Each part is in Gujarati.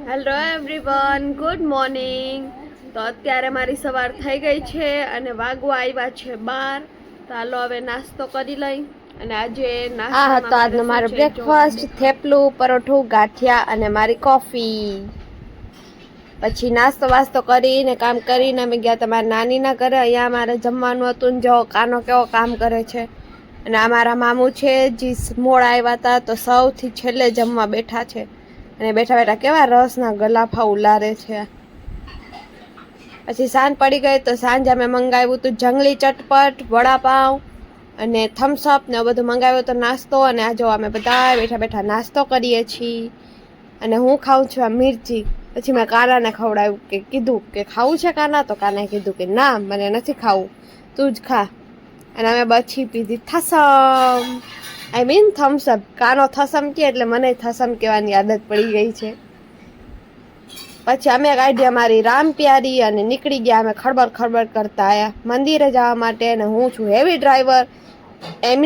Hello everyone, good morning. તો અત્યારે મારી સવાર થઈ ગઈ છે અને વાગવા આવ્યા છે 12. તો હાલો હવે નાસ્તો કરી લઈ. અને આજે નાસ્તામાં તો આજનો મારો બ્રેકફાસ્ટ થેપલું, પરોઠું, ગાંઠિયા અને મારી કોફી. પછી નાસ્તો વાસ્તો કરીને કામ કરીને અમે ગયા તમારા નાનીના ઘરે. અહીંયા મારે જમવાનું હતું ને જો કાનો કેવો કામ કરે છે. અને આ મારા મામું છે જે મોડા આવ્યા હતા તો સૌથી છેલ્લે જમવા બેઠા છે. અને બેઠા બેઠા કેવા રસના ગલાફા ઉલારે છે. પછી સાંજ પડી ગઈ તો સાંજે અમે મંગાવ્યું હતું જંગલી ચટપટ, વડાપાઉં અને થમ્સઅપ ને બધું મંગાવ્યું તો નાસ્તો. અને આ જો અમે બધા બેઠા બેઠા નાસ્તો કરીએ છીએ. અને હું ખાઉં છું આ મિર્ચી. પછી મેં કાનાને ખવડાવ્યું કે કીધું કે ખાવું છે કાના, તો કાનાએ કીધું કે ના મને નથી ખાવું, તું જ ખા. અને અમે પછી પીધી થસમ, આઈ મીન થમ્સઅપ. કાનો થસમ કે એટલે મને થસમ કહેવાની આદત પડી ગઈ છે. પછી અમે કાઢી અમારી રામ પ્યારી અને નીકળી ગયા અમે ખડબડ ખડબડ કરતા આયા મંદિરે જવા માટે. અને હું છું હેવી ડ્રાઈવર,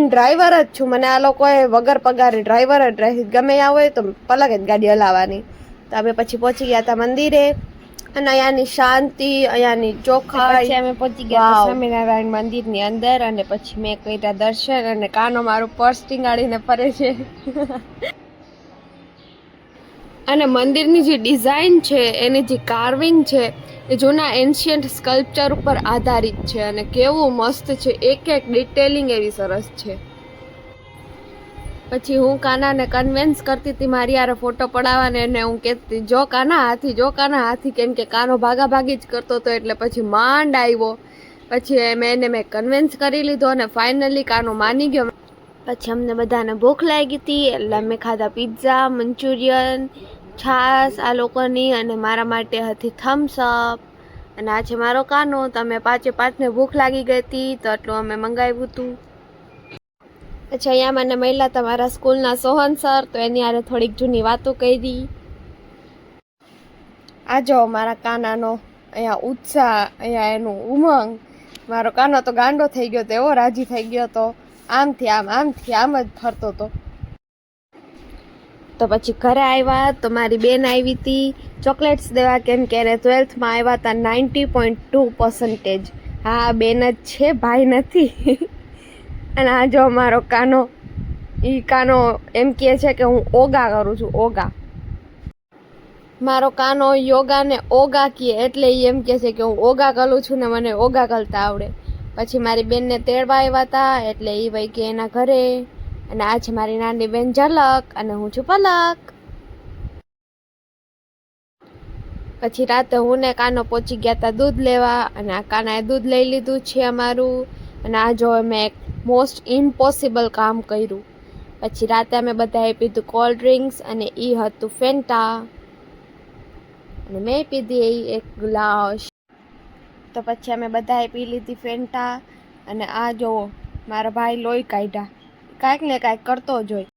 ડ્રાઈવર જ છું. મને આ લોકોએ વગર પગારે ડ્રાઈવર જ રાખી, ગમે ત્યાં હોય તો પલક જ ગાડી હલાવવાની. તો અમે પછી પહોંચી ગયા હતા મંદિરે. અને અહીંયાની શાંતિ, અહીંયાની ચોખ્ખાઈ. અમે પહોંચી ગયા સ્વામિનારાયણ મંદિરની અંદર. અને પછી મેં કર્યા દર્શન. અને કાનો મારું પર્સ ટીંગાડીને ફરે છે. અને મંદિરની જે ડિઝાઇન છે, એની જે કાર્વિંગ છે, એ જૂના એન્શિયન્ટ સ્કલ્પચર ઉપર આધારિત છે. અને કેવું મસ્ત છે, એક એક ડિટેલિંગ એવી સરસ છે. પછી હું કાનાને કન્વિન્સ કરતી હતી મારી યાર ફોટો પડાવવાને. અને હું કહેતી જો કાના હાથી, જો કાના હાથી, કેમ કે કાનો ભાગાભાગી જ કરતો હતો. એટલે પછી માંડ આવ્યો. પછી મેં કન્વિન્સ કરી લીધો અને ફાઇનલી કાનો માની ગયો. પછી અમને બધાને ભૂખ લાગી હતી એટલે અમે ખાધા પિઝા, મંચુરિયન, છાશ આ લોકોની. અને મારા માટે હતી થમ્સઅપ. અને આ છે મારો કાનો. તો અમે પાંચને ભૂખ લાગી ગઈ હતી તો એટલું અમે મંગાવ્યું હતું. પછી અહીંયા મને મળ્યા તમારા સ્કૂલના સોહન સર, તો એની હારે થોડીક જૂની વાતો કરી. આ જો મારા કાનાનો અહીંયા ઉત્સાહ, અહીંયા એનું ઉમંગ. મારો કાનો તો ગાંડો થઈ ગયો હતો, એવો રાજી થઈ ગયો હતો, આમથી આમ આમથી આમ જ ફરતો હતો. તો પછી ઘરે આવ્યા તો મારી બેન આવી હતી ચોકલેટ્સ દેવા, કેમ કે એને 12થમાં આવ્યા હતા 90.2%. હા બેન જ છે, ભાઈ નથી. અને આ જો મારો કાનો, એ કાનો એમ કહે છે કે હું ઓગા કરું છું, ઓગા. મારો કાનો યોગાને ઓગા કહે એટલે એ એમ કહે છે કે હું ઓગા કરું છું ને મને ઓગા કરતા આવડે. પછી મારી બેનને તેડવા આવ્યા હતા એટલે એ ભાઈ કે એના ઘરે. અને આ છે મારી નાની બેન ઝલક અને હું છું પલક. પછી રાતે હું ને કાનો પહોંચી ગયા હતા દૂધ લેવા. અને આ કાનાએ દૂધ લઈ લીધું છે અમારું. અને આ જો મેં એક મોસ્ટ ઇમ્પોસિબલ કામ કર્યું. પછી રાતે અમે બધાએ પીધું કોલ્ડ ડ્રિંક્સ અને એ હતું ફેન્ટા. અને મેં પીધી એક ગ્લાસ. તો પછી અમે બધાએ પી લીધી ફેન્ટા. અને આ જો મારા ભાઈ લોહી કાઢ્યા, કાંઈક ને કાંઈક કરતો જ હોય.